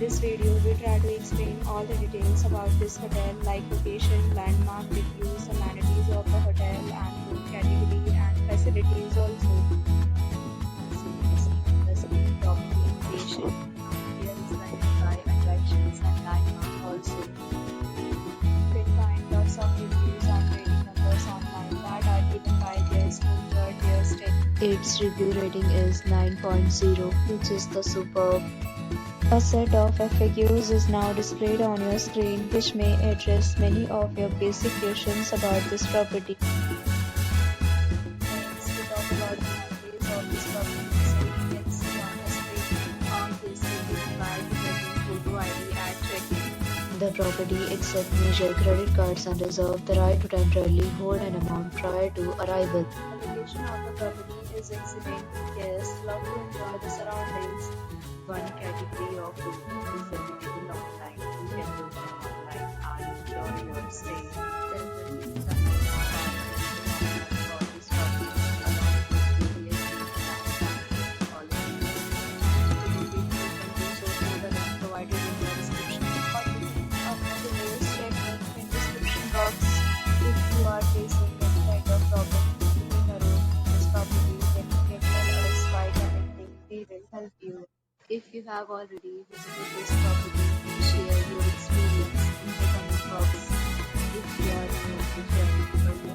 this video, we try to explain all the details about this hotel, like location, landmark, reviews, amenities of the hotel, and room category and facilities also. So, the screen property information. Here is the nearby attractions and landmark also. You can find lots of reviews and rating numbers online that are given by guests who enjoyed their stay. Its review rating is 9.0, which is the superb. A set of FAQs is now displayed on your screen, which may address many of your basic questions about this property. Next, we talk about the amenities of this property. So you can see on the screen, all this will be required to get in photo ID at check-in. The property accepts major credit cards and reserves the right to temporarily hold an amount prior to arrival. The location of the property is excellent. Guests love to enjoy the surroundings. One category of room is available online. You can book them online and enjoy your stay. There will be some for this property along with various and policies. You can do so through the link provided in the description. Or you can open the latest check link in description box. If you are facing any kind of problem booking a room in this property, then you can tell us by commenting. We will help you. If you have already visited this property, please share your experience in the comment box. If you are new to the channel or you